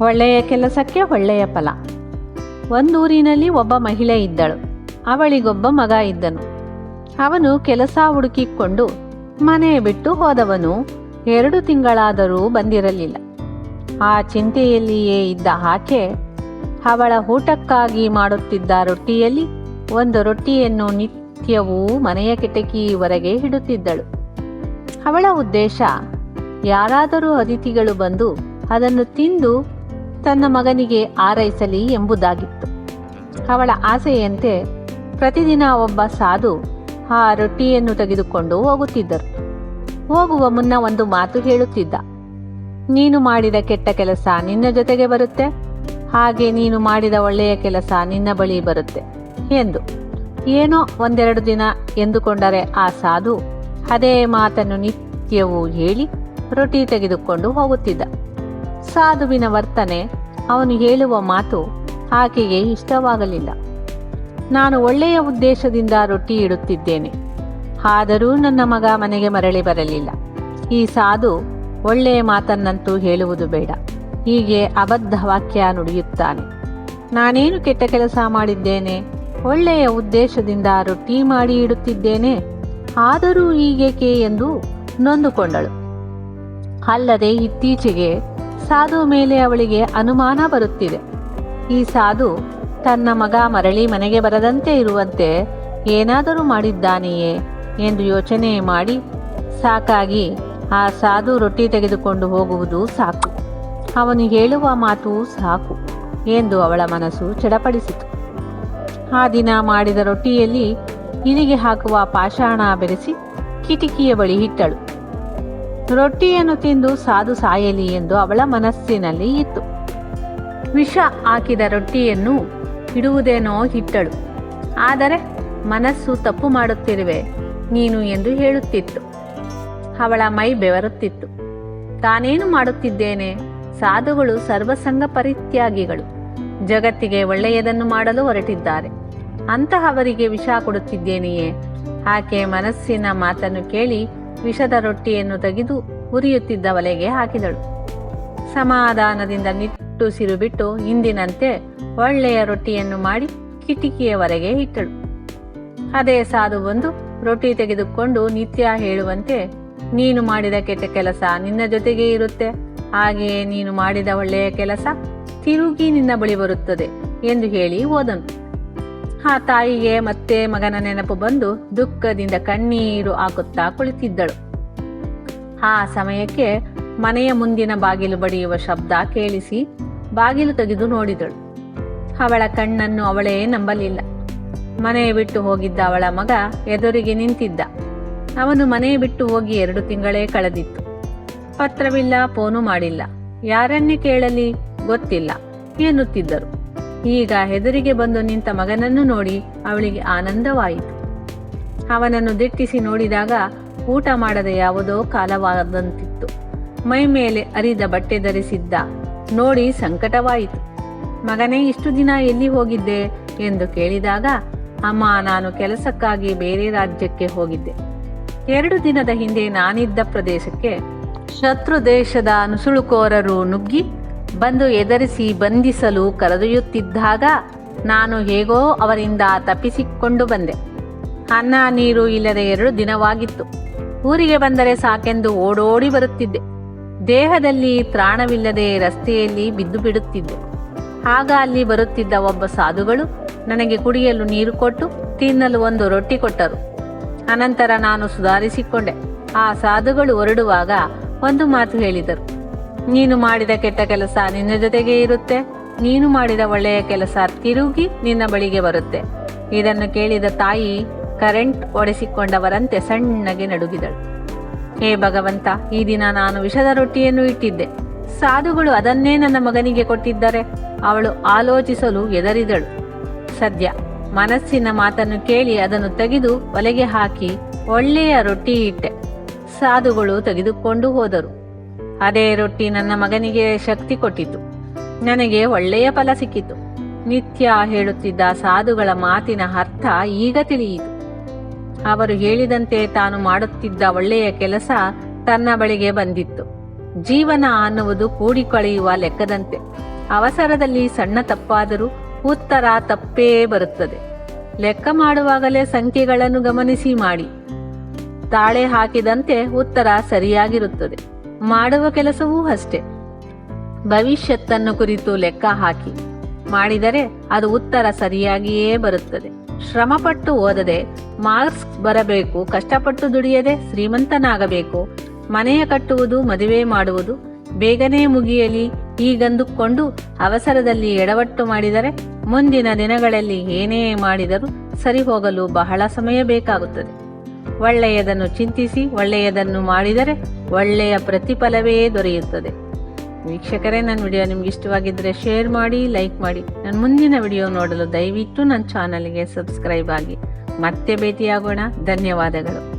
ಒಳ್ಳೆಯ ಕೆಲಸಕ್ಕೆ ಒಳ್ಳೆಯ ಫಲ. ಒಂದೂರಿನಲ್ಲಿ ಒಬ್ಬ ಮಹಿಳೆ ಇದ್ದಳು. ಅವಳಿಗೊಬ್ಬ ಮಗ ಇದ್ದನು. ಅವನು ಕೆಲಸ ಹುಡುಕಿಕೊಂಡು ಮನೆ ಬಿಟ್ಟು ಹೋದವನು 2 ತಿಂಗಳಾದರೂ ಬಂದಿರಲಿಲ್ಲ. ಆ ಚಿಂತೆಯಲ್ಲಿಯೇ ಇದ್ದ ಆಕೆ ಅವಳ ಊಟಕ್ಕಾಗಿ ಮಾಡುತ್ತಿದ್ದ ರೊಟ್ಟಿಯಲ್ಲಿ ಒಂದು ರೊಟ್ಟಿಯನ್ನು ನಿತ್ಯವೂ ಮನೆಯ ಕಿಟಕಿಯವರೆಗೆ ಇಡುತ್ತಿದ್ದಳು. ಅವಳ ಉದ್ದೇಶ ಯಾರಾದರೂ ಅತಿಥಿಗಳು ಬಂದು ಅದನ್ನು ತಿಂದು ತನ್ನ ಮಗನಿಗೆ ಆರೈಸಲಿ ಎಂಬುದಾಗಿತ್ತು. ಅವಳ ಆಸೆಯಂತೆ ಪ್ರತಿದಿನ ಒಬ್ಬ ಸಾಧು ಆ ರೊಟ್ಟಿಯನ್ನು ತೆಗೆದುಕೊಂಡು ಹೋಗುತ್ತಿದ್ದರು. ಹೋಗುವ ಮುನ್ನ ಒಂದು ಮಾತು ಹೇಳುತ್ತಿದ್ದ: ನೀನು ಮಾಡಿದ ಕೆಟ್ಟ ಕೆಲಸ ನಿನ್ನ ಜೊತೆಗೆ ಬರುತ್ತೆ, ಹಾಗೆ ನೀನು ಮಾಡಿದ ಒಳ್ಳೆಯ ಕೆಲಸ ನಿನ್ನ ಬಳಿ ಬರುತ್ತೆ ಎಂದು. ಏನೋ 1-2 ದಿನ ಎಂದುಕೊಂಡರೆ ಆ ಸಾಧು ಅದೇ ಮಾತನ್ನು ನಿತ್ಯವೂ ಹೇಳಿ ರೊಟ್ಟಿ ತೆಗೆದುಕೊಂಡು ಹೋಗುತ್ತಿದ್ದ. ಸಾಧುವಿನ ವರ್ತನೆ, ಅವನು ಹೇಳುವ ಮಾತು ಆಕೆಗೆ ಇಷ್ಟವಾಗಲಿಲ್ಲ. ನಾನು ಒಳ್ಳೆಯ ಉದ್ದೇಶದಿಂದ ರೊಟ್ಟಿ ಇಡುತ್ತಿದ್ದೇನೆ, ಆದರೂ ನನ್ನ ಮಗ ಮನೆಗೆ ಮರಳಿ ಬರಲಿಲ್ಲ. ಈ ಸಾಧು ಒಳ್ಳೆಯ ಮಾತನ್ನಂತೂ ಹೇಳುವುದು ಬೇಡ, ಹೀಗೆ ಅಬದ್ಧ ವಾಕ್ಯ ನುಡಿಯುತ್ತಾನೆ. ನಾನೇನು ಕೆಟ್ಟ ಕೆಲಸ ಮಾಡಿದ್ದೇನೆ? ಒಳ್ಳೆಯ ಉದ್ದೇಶದಿಂದ ರೊಟ್ಟಿ ಮಾಡಿ ಇಡುತ್ತಿದ್ದೇನೆ, ಆದರೂ ಹೀಗೇಕೆ ಎಂದು ನೊಂದುಕೊಂಡಳು. ಅಲ್ಲದೆ ಇತ್ತೀಚೆಗೆ ಸಾಧು ಮೇಲೆ ಅವಳಿಗೆ ಅನುಮಾನ ಬರುತ್ತಿದೆ. ಈ ಸಾಧು ತನ್ನ ಮಗ ಮರಳಿ ಮನೆಗೆ ಬರದಂತೆ ಇರುವಂತೆ ಏನಾದರೂ ಮಾಡಿದ್ದಾನೆಯೇ ಎಂದು ಯೋಚನೆ ಮಾಡಿ ಸಾಕಾಗಿ ಆ ಸಾಧು ರೊಟ್ಟಿ ತೆಗೆದುಕೊಂಡು ಹೋಗುವುದು ಸಾಕು, ಅವನು ಹೇಳುವ ಮಾತು ಸಾಕು ಎಂದು ಅವಳ ಮನಸ್ಸು ಚಡಪಡಿಸಿತು. ಆ ದಿನ ಮಾಡಿದ ರೊಟ್ಟಿಯಲ್ಲಿ ಇಲಿಗೆ ಹಾಕುವ ಪಾಷಾಣ ಬೆರೆಸಿ ಕಿಟಕಿಯ ಬಳಿ ಇಟ್ಟಳು. ರೊಟ್ಟಿಯನ್ನು ತಿಂದು ಸಾಧು ಸಾಯಲಿ ಎಂದು ಅವಳ ಮನಸ್ಸಿನಲ್ಲಿ ಇತ್ತು. ವಿಷ ಹಾಕಿದ ರೊಟ್ಟಿಯನ್ನು ಇಡುವುದೇನೋ ಇಟ್ಟಳು. ಆದರೆ ಮನಸ್ಸು ತಪ್ಪು ಮಾಡುತ್ತಿರುವೆ ನೀನು ಎಂದು ಹೇಳುತ್ತಿತ್ತು. ಅವಳ ಮೈ ಬೆವರುತ್ತಿತ್ತು. ತಾನೇನು ಮಾಡುತ್ತಿದ್ದೇನೆ? ಸಾಧುಗಳು ಸರ್ವಸಂಗ ಪರಿತ್ಯಾಗಿಗಳು, ಜಗತ್ತಿಗೆ ಒಳ್ಳೆಯದನ್ನು ಮಾಡಲು ಹೊರಟಿದ್ದಾರೆ. ಅಂತಹವರಿಗೆ ವಿಷ ಕೊಡುತ್ತಿದ್ದೇನೆಯೇ? ಆಕೆ ಮನಸ್ಸಿನ ಮಾತನ್ನು ಕೇಳಿ ವಿಷದ ರೊಟ್ಟಿಯನ್ನು ತೆಗೆದು ಉರಿಯುತ್ತಿದ್ದ ಒಲೆಗೆ ಹಾಕಿದಳು. ಸಮಾಧಾನದಿಂದ ನಿಟ್ಟುಸಿರು ಬಿಟ್ಟು ಇಂದಿನಂತೆ ಒಳ್ಳೆಯ ರೊಟ್ಟಿಯನ್ನು ಮಾಡಿ ಕಿಟಕಿಯವರೆಗೆ ಇಟ್ಟಳು. ಅದೇ ಸಾಧು ಬಂದು ರೊಟ್ಟಿ ತೆಗೆದುಕೊಂಡು ನಿತ್ಯ ಹೇಳುವಂತೆ, ನೀನು ಮಾಡಿದ ಕೆಟ್ಟ ಕೆಲಸ ನಿನ್ನ ಜೊತೆಗೆ ಇರುತ್ತೆ, ಹಾಗೆಯೇ ನೀನು ಮಾಡಿದ ಒಳ್ಳೆಯ ಕೆಲಸ ತಿರುಗಿ ನಿನ್ನ ಬಳಿ ಬರುತ್ತದೆ ಎಂದು ಹೇಳಿ ಹೋದನು. ಆ ತಾಯಿಗೆ ಮತ್ತೆ ಮಗನ ನೆನಪು ಬಂದು ದುಃಖದಿಂದ ಕಣ್ಣೀರು ಹಾಕುತ್ತಾ ಕುಳಿತಿದ್ದಳು. ಆ ಸಮಯಕ್ಕೆ ಮನೆಯ ಮುಂದಿನ ಬಾಗಿಲು ಬಡಿಯುವ ಶಬ್ದ ಕೇಳಿಸಿ ಬಾಗಿಲು ತೆಗೆದು ನೋಡಿದಳು. ಅವಳ ಕಣ್ಣನ್ನು ಅವಳೇ ನಂಬಲಿಲ್ಲ. ಮನೆ ಬಿಟ್ಟು ಹೋಗಿದ್ದ ಅವಳ ಮಗ ಎದುರಿಗೆ ನಿಂತಿದ್ದ. ಅವನು ಮನೆ ಬಿಟ್ಟು ಹೋಗಿ 2 ತಿಂಗಳೇ ಕಳೆದಿತ್ತು. ಪತ್ರವಿಲ್ಲ, ಫೋನು ಮಾಡಿಲ್ಲ, ಯಾರನ್ನೇ ಕೇಳಲಿ ಗೊತ್ತಿಲ್ಲ ಎನ್ನುತ್ತಿದ್ದರು. ಈಗ ಎದುರಿಗೆ ಬಂದು ನಿಂತ ಮಗನನ್ನು ನೋಡಿ ಅವಳಿಗೆ ಆನಂದವಾಯಿತು. ಅವನನ್ನು ದಿಟ್ಟಿಸಿ ನೋಡಿದಾಗ ಊಟ ಮಾಡದೆ ಯಾವುದೋ ಕಾಲವಾದಂತಿತ್ತು. ಮೈ ಮೇಲೆ ಅರಿದ ಬಟ್ಟೆ ಧರಿಸಿದ್ದ ನೋಡಿ ಸಂಕಟವಾಯಿತು. ಮಗನೇ, ಇಷ್ಟು ದಿನ ಎಲ್ಲಿ ಹೋಗಿದ್ದೆ ಎಂದು ಕೇಳಿದಾಗ, ಅಮ್ಮ, ನಾನು ಕೆಲಸಕ್ಕಾಗಿ ಬೇರೆ ರಾಜ್ಯಕ್ಕೆ ಹೋಗಿದ್ದೆ. 2 ದಿನದ ಹಿಂದೆ ನಾನಿದ್ದ ಪ್ರದೇಶಕ್ಕೆ ಶತ್ರು ದೇಶದ ನುಸುಳುಕೋರರು ನುಗ್ಗಿ ಬಂದು ಎದುರಿಸಿ ಬಂಧಿಸಲು ಕರೆದೊಯ್ಯುತ್ತಿದ್ದಾಗ ನಾನು ಹೇಗೋ ಅವರಿಂದ ತಪ್ಪಿಸಿಕೊಂಡು ಬಂದೆ. ಅನ್ನ ನೀರು ಇಲ್ಲದೆ 2 ದಿನವಾಗಿತ್ತು. ಊರಿಗೆ ಬಂದರೆ ಸಾಕೆಂದು ಓಡೋಡಿ ಬರುತ್ತಿದ್ದೆ. ದೇಹದಲ್ಲಿ ತ್ರಾಣವಿಲ್ಲದೆ ರಸ್ತೆಯಲ್ಲಿ ಬಿದ್ದು ಬಿಡುತ್ತಿದ್ದೆ. ಆಗ ಅಲ್ಲಿ ಬರುತ್ತಿದ್ದ ಒಬ್ಬ ಸಾಧುಗಳು ನನಗೆ ಕುಡಿಯಲು ನೀರು ಕೊಟ್ಟು ತಿನ್ನಲು 1 ರೊಟ್ಟಿ ಕೊಟ್ಟರು. ಅನಂತರ ನಾನು ಸುಧಾರಿಸಿಕೊಂಡೆ. ಆ ಸಾಧುಗಳು ಹೊರಡುವಾಗ ಒಂದು ಮಾತು ಹೇಳಿದರು: ನೀನು ಮಾಡಿದ ಕೆಟ್ಟ ಕೆಲಸ ನಿನ್ನ ಜೊತೆಗೆ ಇರುತ್ತೆ, ನೀನು ಮಾಡಿದ ಒಳ್ಳೆಯ ಕೆಲಸ ತಿರುಗಿ ನಿನ್ನ ಬಳಿಗೆ ಬರುತ್ತೆ. ಇದನ್ನು ಕೇಳಿದ ತಾಯಿ ಕರೆಂಟ್ ಒಡೆಸಿಕೊಂಡವರಂತೆ ಸಣ್ಣಗೆ ನಡುಗಿದಳು. ಹೇ ಭಗವಂತ, ಈ ದಿನ ನಾನು ವಿಷದ ರೊಟ್ಟಿಯನ್ನು ಇಟ್ಟಿದ್ದೆ, ಸಾಧುಗಳು ಅದನ್ನೇ ನನ್ನ ಮಗನಿಗೆ ಕೊಟ್ಟಿದ್ದರೆ? ಅವಳು ಆಲೋಚಿಸಲು ಹೆದರಿದಳು. ಸದ್ಯ ಮನಸ್ಸಿನ ಮಾತನ್ನು ಕೇಳಿ ಅದನ್ನು ತೆಗೆದು ಒಲೆಗೆ ಹಾಕಿ ಒಳ್ಳೆಯ ರೊಟ್ಟಿ ಇಟ್ಟೆ. ಸಾಧುಗಳು ತೆಗೆದುಕೊಂಡು ಹೋದರು. ಅದೇ ರೊಟ್ಟಿ ನನ್ನ ಮಗನಿಗೆ ಶಕ್ತಿ ಕೊಟ್ಟಿತು, ನನಗೆ ಒಳ್ಳೆಯ ಫಲ ಸಿಕ್ಕಿತು. ನಿತ್ಯ ಹೇಳುತ್ತಿದ್ದ ಸಾಧುಗಳ ಮಾತಿನ ಅರ್ಥ ಈಗ ತಿಳಿಯಿತು. ಅವರು ಹೇಳಿದಂತೆ ತಾನು ಮಾಡುತ್ತಿದ್ದ ಒಳ್ಳೆಯ ಕೆಲಸ ತನ್ನ ಬಳಿಗೆ ಬಂದಿತ್ತು. ಜೀವನ ಅನ್ನುವುದು ಕೂಡಿಕೊಳೆಯುವ ಲೆಕ್ಕದಂತೆ. ಅವಸರದಲ್ಲಿ ಸಣ್ಣ ತಪ್ಪಾದರೂ ಉತ್ತರ ತಪ್ಪೇ ಬರುತ್ತದೆ. ಲೆಕ್ಕ ಮಾಡುವಾಗಲೇ ಸಂಖ್ಯೆಗಳನ್ನು ಗಮನಿಸಿ ಮಾಡಿ. ತಾಳೆ ಹಾಕಿದಂತೆ ಉತ್ತರ ಸರಿಯಾಗಿರುತ್ತದೆ. ಮಾಡುವ ಕೆಲಸವೂ ಅಷ್ಟೇ. ಭವಿಷ್ಯತ್ತನ್ನು ಕುರಿತು ಲೆಕ್ಕ ಹಾಕಿ ಮಾಡಿದರೆ ಅದು ಉತ್ತರ ಸರಿಯಾಗಿಯೇ ಬರುತ್ತದೆ. ಶ್ರಮಪಟ್ಟು ಓದದೆ ಮಾರ್ಕ್ಸ್ ಬರಬೇಕು, ಕಷ್ಟಪಟ್ಟು ದುಡಿಯದೆ ಶ್ರೀಮಂತನಾಗಬೇಕು. ಮನೆಯ ಕಟ್ಟುವುದು, ಮದುವೆ ಮಾಡುವುದು ಬೇಗನೆ ಮುಗಿಯಲಿ ಹೀಗಂದುಕೊಂಡು ಅವಸರದಲ್ಲಿ ಎಡವಟ್ಟು ಮಾಡಿದರೆ ಮುಂದಿನ ದಿನಗಳಲ್ಲಿ ಏನೇ ಮಾಡಿದರೂ ಸರಿ ಹೋಗಲು ಬಹಳ ಸಮಯ ಬೇಕಾಗುತ್ತದೆ. ಒಳ್ಳೆಯದನ್ನು ಚಿಂತಿಸಿ ಒಳ್ಳೆಯದನ್ನು ಮಾಡಿದರೆ ಒಳ್ಳೆಯ ಪ್ರತಿಫಲವೇ ದೊರೆಯುತ್ತದೆ. ವೀಕ್ಷಕರೇ, ನನ್ನ ವಿಡಿಯೋ ನಿಮ್ಗೆ ಇಷ್ಟವಾಗಿದ್ದರೆ ಶೇರ್ ಮಾಡಿ, ಲೈಕ್ ಮಾಡಿ. ನನ್ನ ಮುಂದಿನ ವಿಡಿಯೋ ನೋಡಲು ದಯವಿಟ್ಟು ನನ್ನ ಚಾನಲ್ಗೆ ಸಬ್ಸ್ಕ್ರೈಬ್ ಆಗಿ. ಮತ್ತೆ ಭೇಟಿಯಾಗೋಣ. ಧನ್ಯವಾದಗಳು.